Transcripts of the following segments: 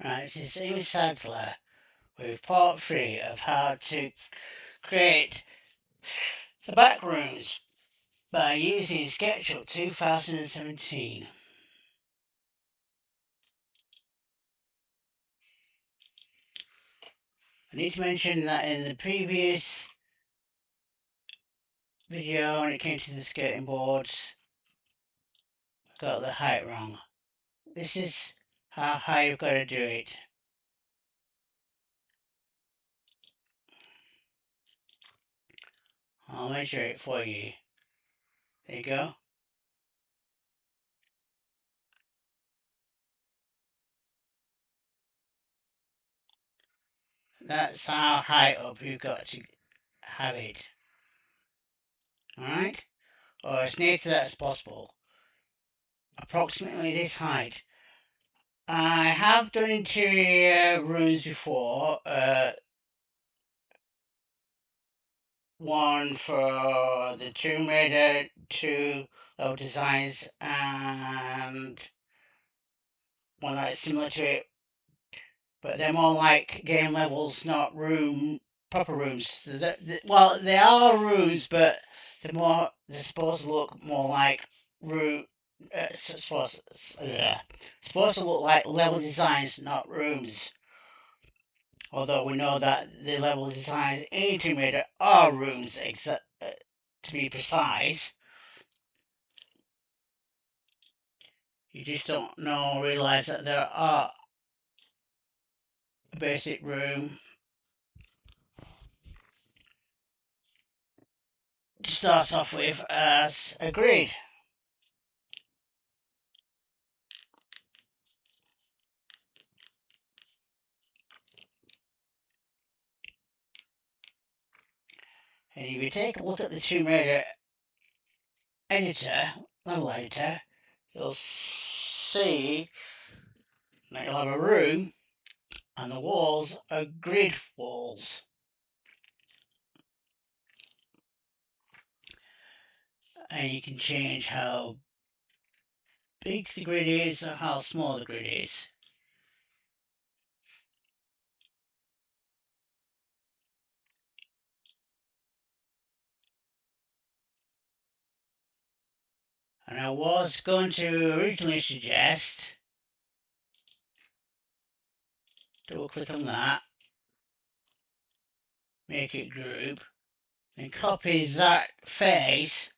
Right, this is Amy Sadler with part 3 of how to create the backrooms by using Sketchup 2017. I need to mention that in the previous video when it came to the skating boards, I got the height wrong. This is how high you've got to do it. I'll measure it for you. There you go. That's how high up you've got to have it. Alright? Or as near to that as possible. Approximately this height. I have done interior rooms before. One for the Tomb Raider 2 level designs, and one that's similar to it, but they're more like game levels, not proper rooms. Well, they are rooms, but they're supposed to look more like room. Supposed to look like level designs, not rooms. Although we know that the level designs in Tomb Raider are rooms, to be precise. You just don't realise that there are a basic room to start off with as a grid. And if you take a look at the Tomb Raider level editor, you'll see that you'll have a room and the walls are grid walls. And you can change how big the grid is or how small the grid is. And I was going to originally suggest, double click on that, make it group, and copy that face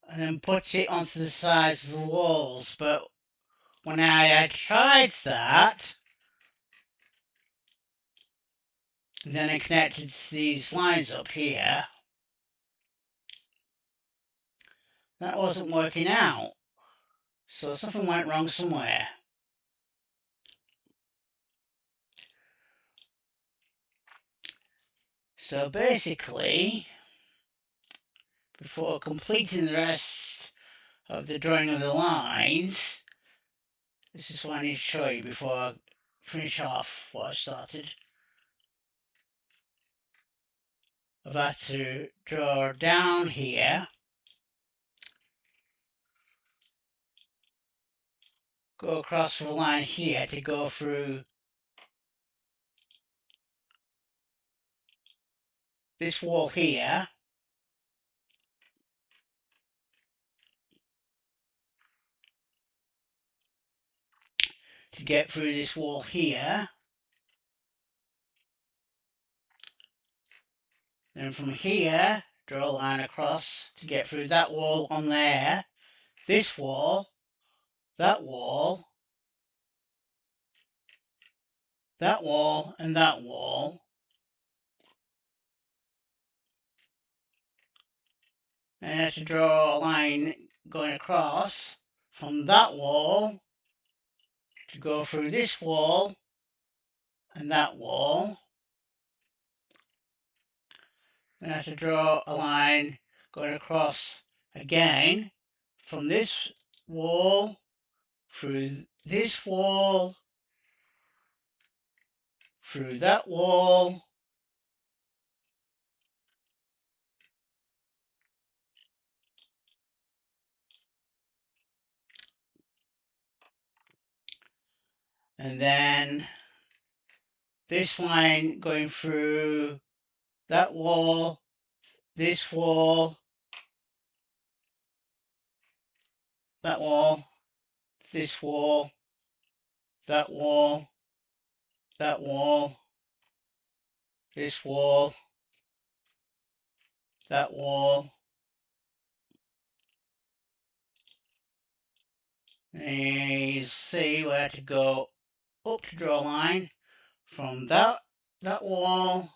and then put it onto the sides of the walls. But when I had tried that, and then I connected these lines up here, that wasn't working out. So something went wrong somewhere. So basically, before completing the rest of the drawing of the lines, this is what I need to show you before I finish off what I started. I've had to draw down here, go across the line here to go through this wall here, to get through this wall here. Then from here, draw a line across to get through that wall on there, this wall, that wall, that wall, and that wall. Then I have to draw a line going across from that wall to go through this wall and that wall. Then I have to draw a line going across again from this wall through this wall, through that wall, and then this line going through that wall, this wall, that wall, this wall, that wall, that wall, this wall, that wall. And you see where to go up to draw a line from that wall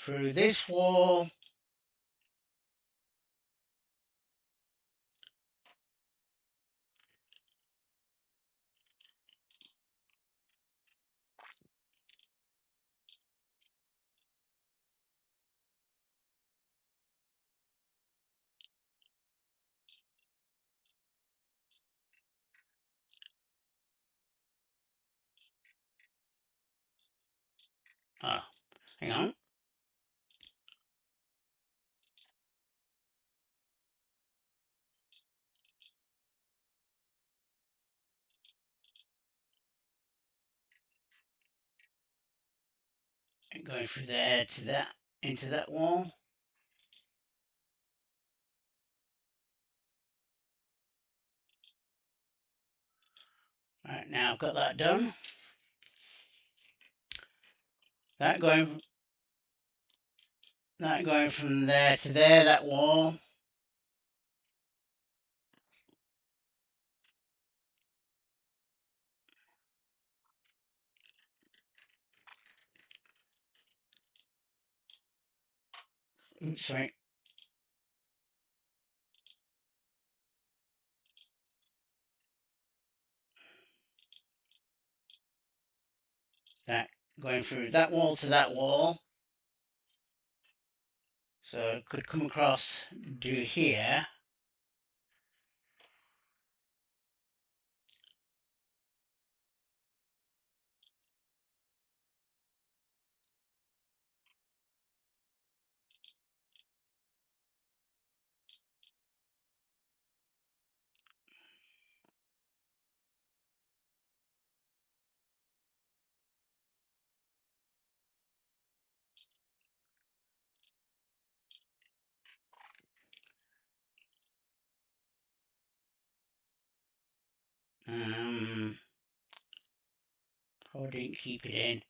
through this wall. Oh, hang on. And going through there to that, into that wall. Right, now I've got that done. That going from there to there, that wall. Oops, sorry. That going through that wall to that wall. So it could come across, do here. Probably didn't keep it in.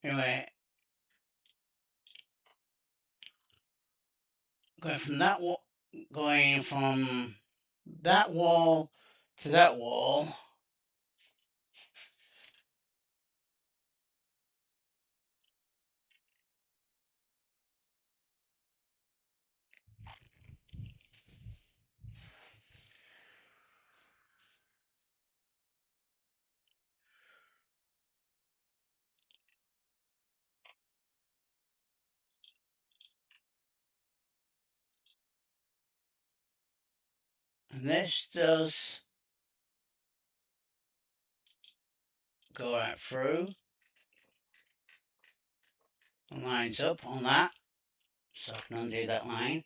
Anyway, going from that wall, going from that wall to that wall. And this does go right through and lines up on that. So I can undo that line.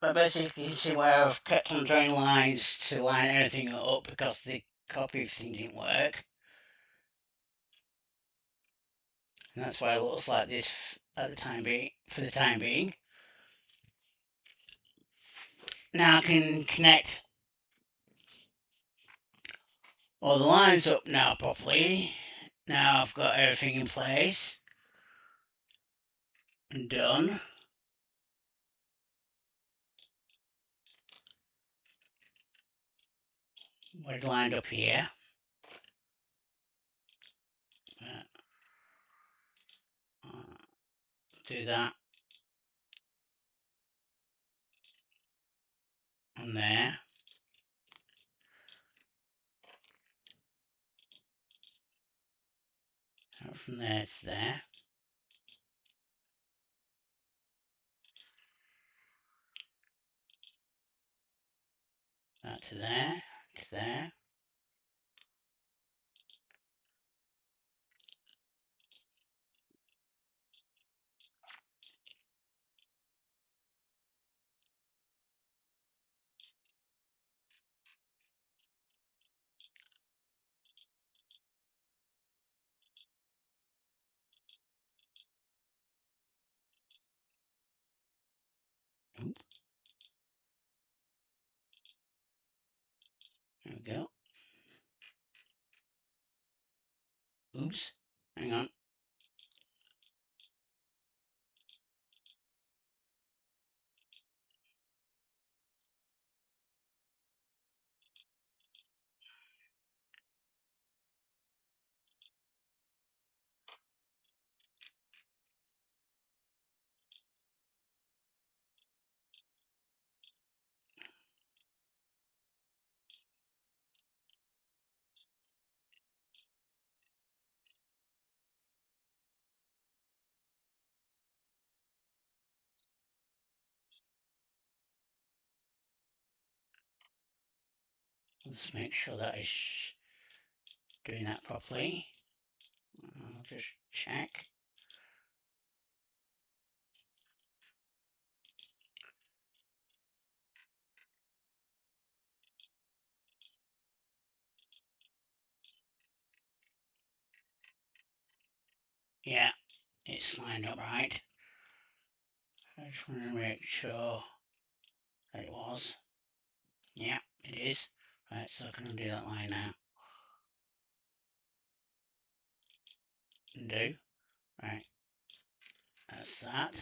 But basically, you see where I've kept on drawing lines to line everything up because the copy thing didn't work. And that's why it looks like this at the time being, for the time being. Now I can connect all the lines up now properly. Now I've got everything in place and done. We're lined up here. Do that. And there. And from there to there. to there, to there. Oop. There we go. Oops. Hang on. Let's make sure that I'm doing that properly. I'll just check. Yeah, it's lined up right. I just want to make sure that it was. Yeah, it is. Right, so I can undo that line now. Undo. Right, that's that.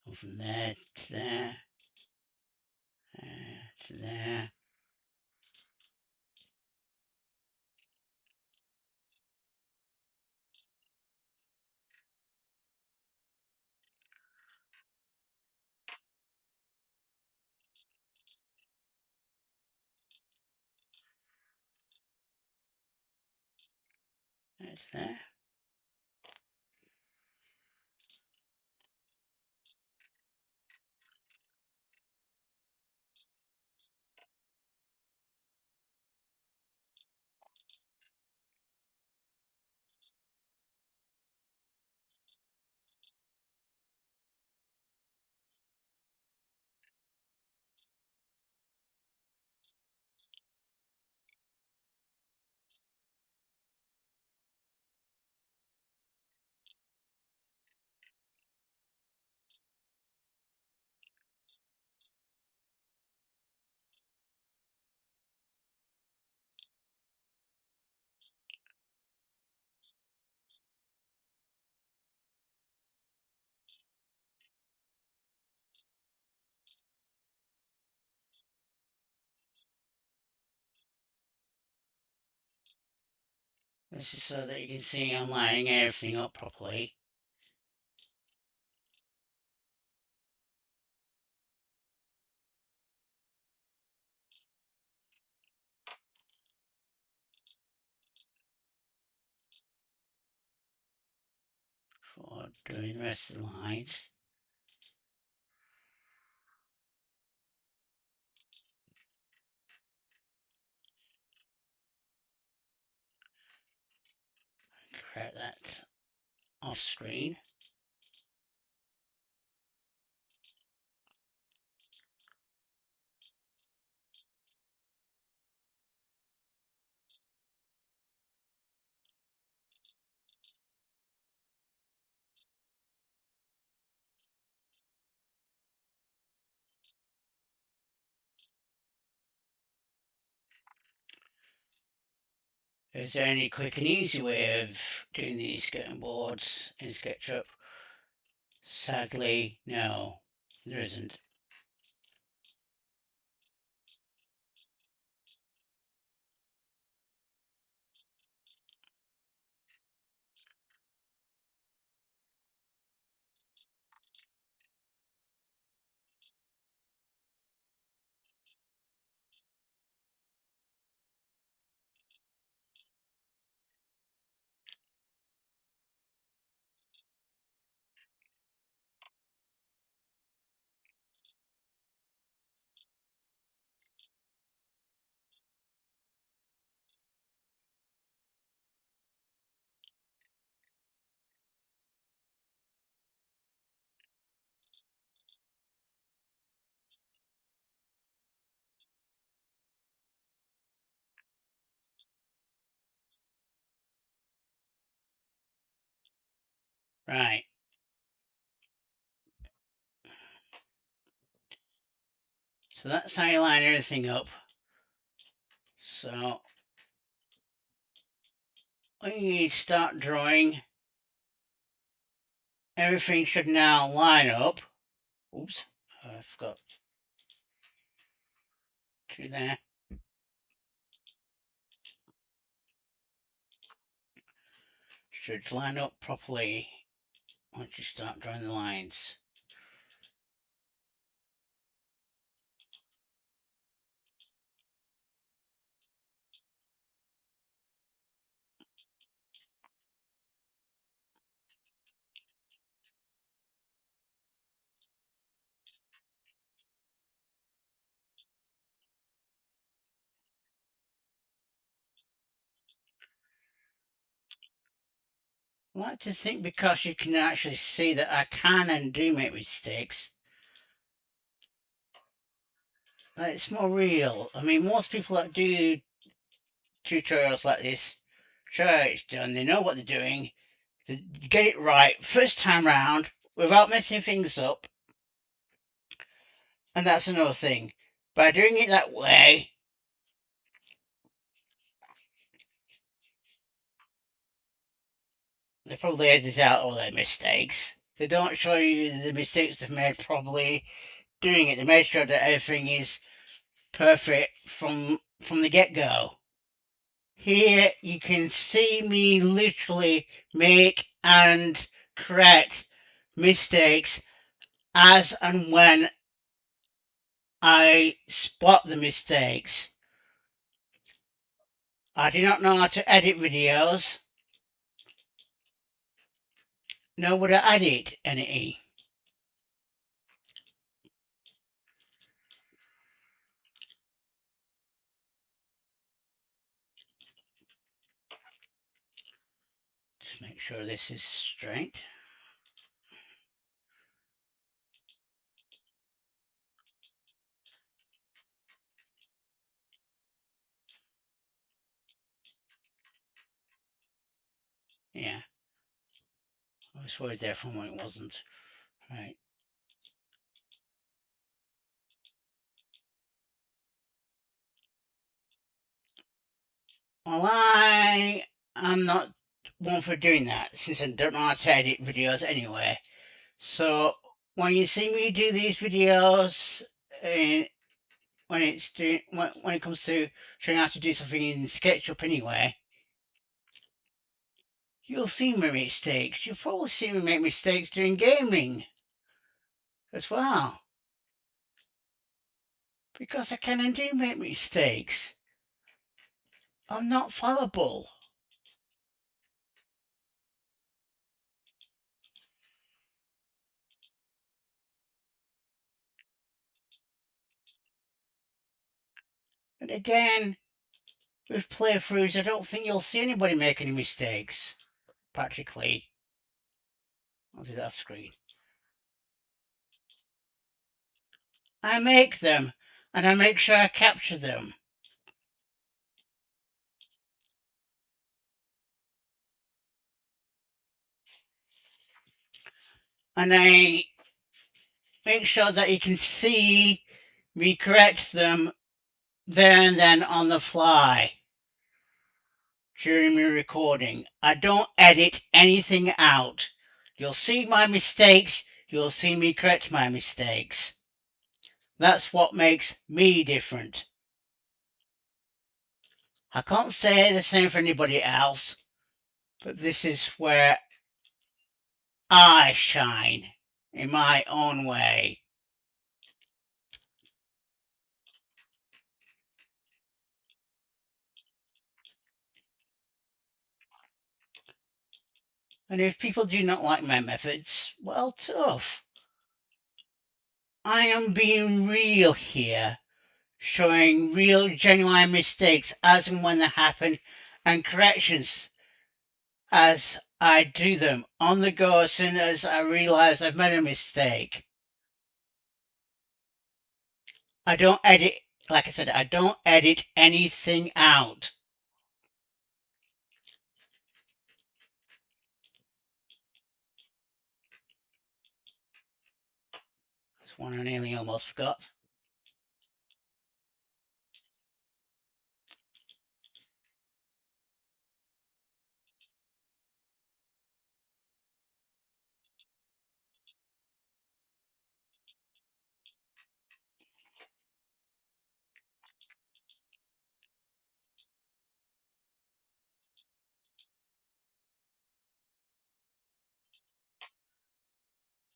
Go from there to there, to there. That's there. This is so that you can see I'm lining everything up properly. For doing the rest of the lines. Correct that off screen. Is there any quick and easy way of doing these skirting boards in SketchUp? Sadly, no, there isn't. Right. So that's how you line everything up. So when you start drawing, everything should now line up. Oops, I forgot to there. Should line up properly once you start drawing the lines. I like to think because you can actually see that I can and do make mistakes, that it's more real. I mean, most people that do tutorials like this show how it's done, they know what they're doing, they get it right first time round without messing things up. And that's another thing. By doing it that way, they probably edit out all their mistakes. They don't show you the mistakes they've made probably doing it. They make sure that everything is perfect from the get-go. Here you can see me literally make and correct mistakes as and when I spot the mistakes. I do not know how to edit videos, nor would I edit any. Just make sure this is straight. Yeah. I was worried there for a moment it wasn't. Right. Well, I am not one for doing that since I don't know how to edit videos anyway. So when you see me do these videos, when it comes to showing how to do something in SketchUp anyway, you'll see me make mistakes. You'll probably see me make mistakes doing gaming as well, because I can and do make mistakes. I'm not fallible. And again, with playthroughs, I don't think you'll see anybody make any mistakes, practically. I'll do that off screen. I make them, and I make sure I capture them. And I make sure that you can see me correct them there and then on the fly during my recording. I don't edit anything out. You'll see my mistakes, you'll see me correct my mistakes. That's what makes me different. I can't say the same for anybody else, but this is where I shine in my own way. And if people do not like my methods, well, tough. I am being real here, showing real, genuine mistakes as and when they happen, and corrections as I do them on the go as soon as I realise I've made a mistake. I don't edit, like I said, I don't edit anything out. one I nearly almost forgot.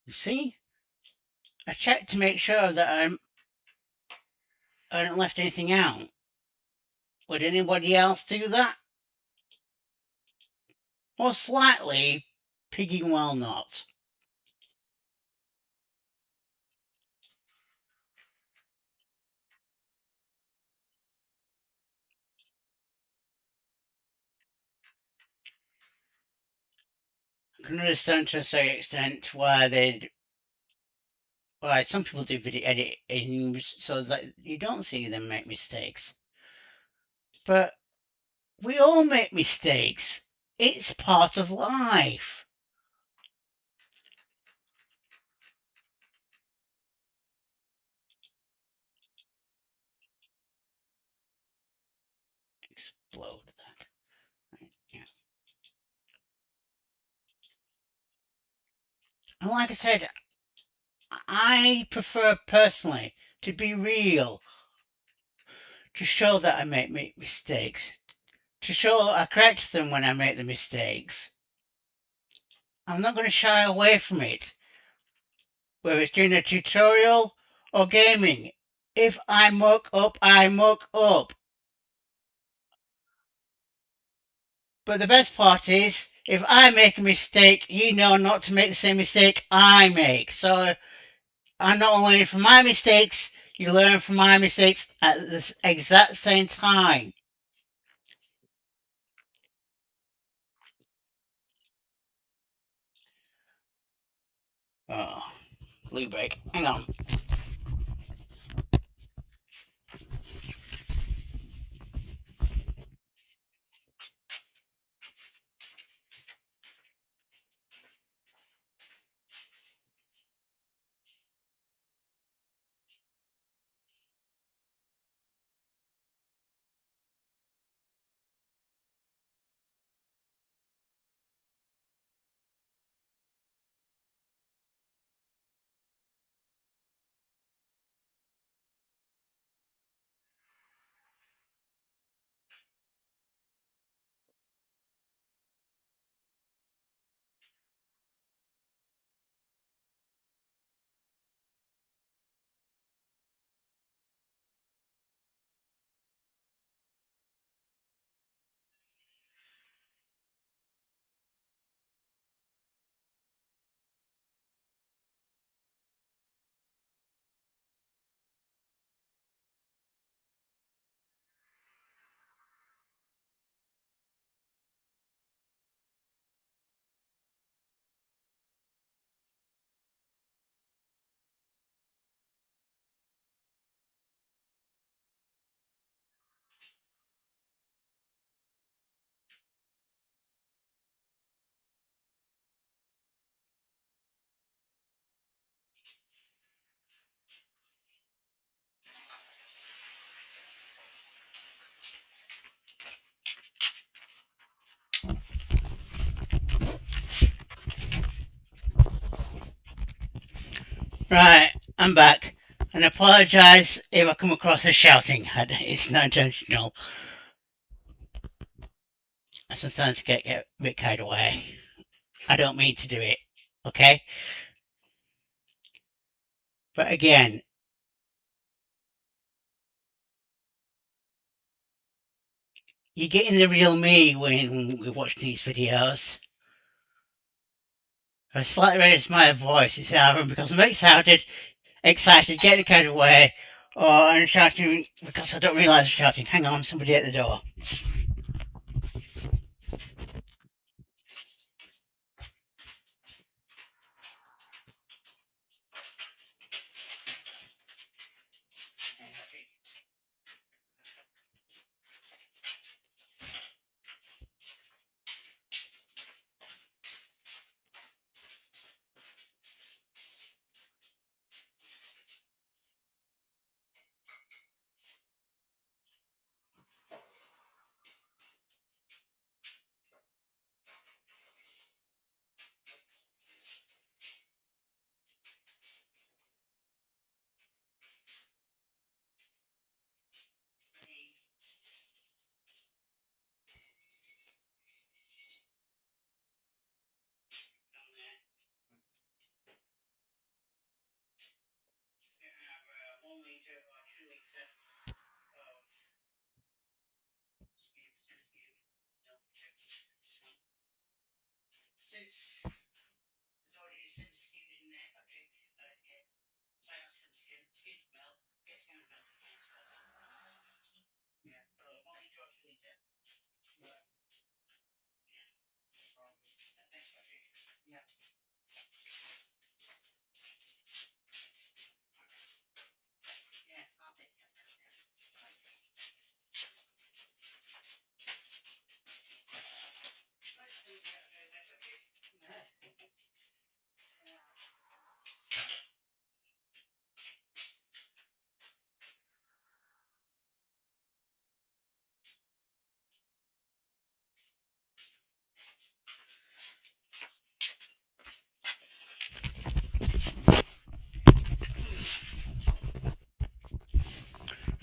You see? I checked to make sure that I hadn't left anything out. Would anybody else do that? Most likely, Piggy will not. I can understand to a certain extent why some people do video editing so that you don't see them make mistakes. But we all make mistakes. It's part of life. Explode that. Right, yeah. And like I said, I prefer personally to be real, to show that I make mistakes, to show I correct them when I make the mistakes. I'm not going to shy away from it, whether it's doing a tutorial or gaming. If I muck up, I muck up. But the best part is, if I make a mistake, you know not to make the same mistake I make. So I'm not only learning from my mistakes, you learn from my mistakes at the exact same time. Oh, blue break. Hang on. Right, I'm back. And I apologise if I come across as shouting. It's not intentional. I sometimes get a bit carried away. I don't mean to do it, okay? But again, you're getting the real me when we watch these videos. I slightly raise my voice, it's either because I'm excited, getting carried away, or I'm shouting because I don't realise I'm shouting. Hang on, somebody at the door.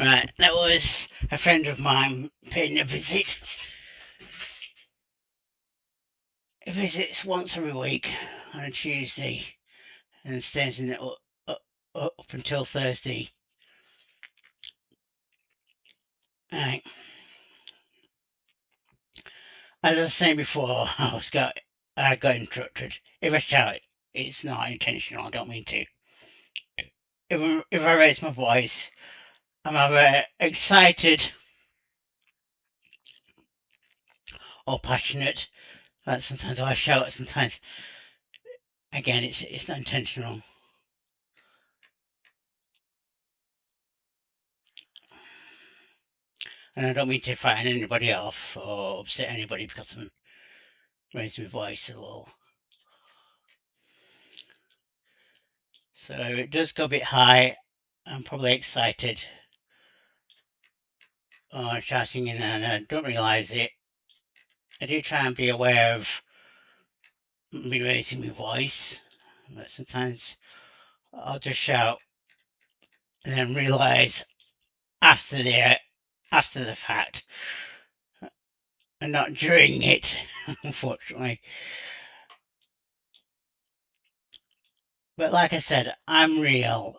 Right, that was a friend of mine paying a visit. He visits once every week on a Tuesday and stays in it up until Thursday. Right. As I was saying before, I got interrupted. If I shout, it's not intentional. I don't mean to. If I raise my voice, I'm either excited or passionate. Sometimes I shout. Sometimes, again, it's not intentional. And I don't mean to frighten anybody off or upset anybody because I'm raising my voice a little. So it does go a bit high. I'm probably excited or shouting in and I don't realise it. I do try and be aware of me raising my voice, but sometimes I'll just shout and then realise after the fact and not during it, unfortunately. But like I said, I'm real.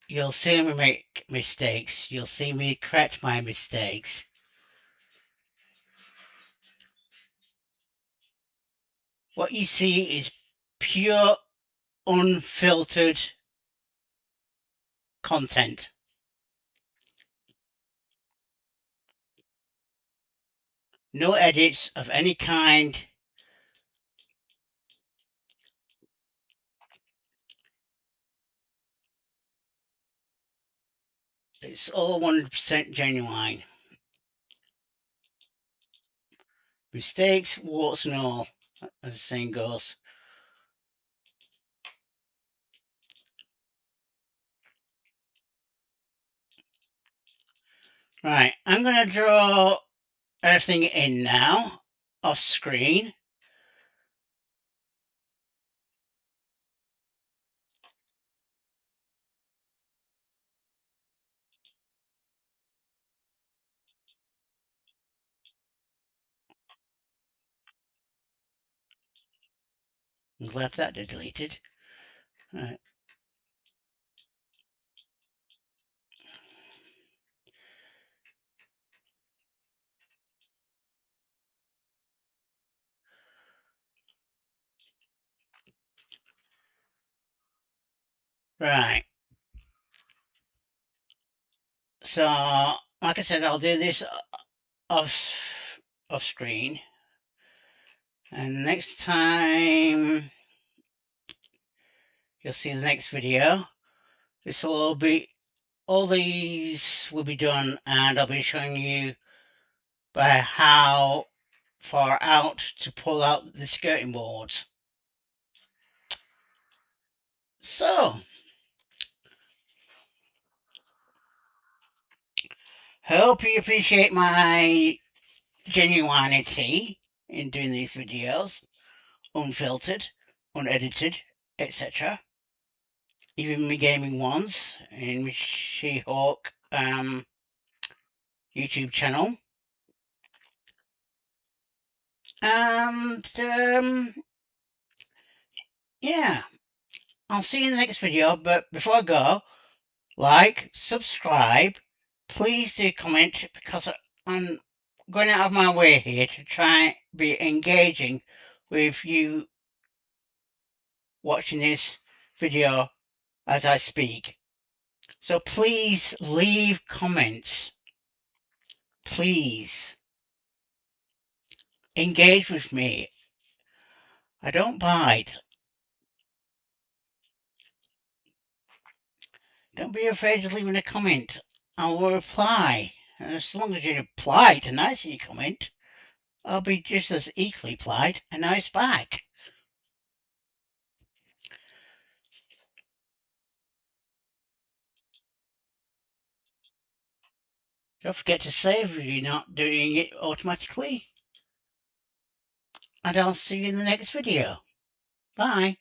You'll see me make mistakes. You'll see me correct my mistakes. What you see is pure, unfiltered content. No edits of any kind. It's all 100% genuine. Mistakes, warts and all, as the saying goes. Right, I'm going to draw everything in now, off screen. I'm glad that deleted. Right. Right. So, like I said, I'll do this off off screen. And next time you'll see the next video. This will all be all these will be done and I'll be showing you by how far out to pull out the skirting boards. So, hope you appreciate my genuinity in doing these videos, unfiltered, unedited, etc. Even my gaming ones in my She-Hulk YouTube channel. And yeah, I'll see you in the next video. But before I go, like, subscribe, please do comment because I'm going out of my way here to try be engaging with you watching this video as I speak. So please leave comments. Please engage with me. I don't bite. Don't be afraid of leaving a comment. I will reply. And as long as you reply to nice in your comment, I'll be just as equally polite and nice back. Don't forget to save if you're not doing it automatically. And I'll see you in the next video. Bye.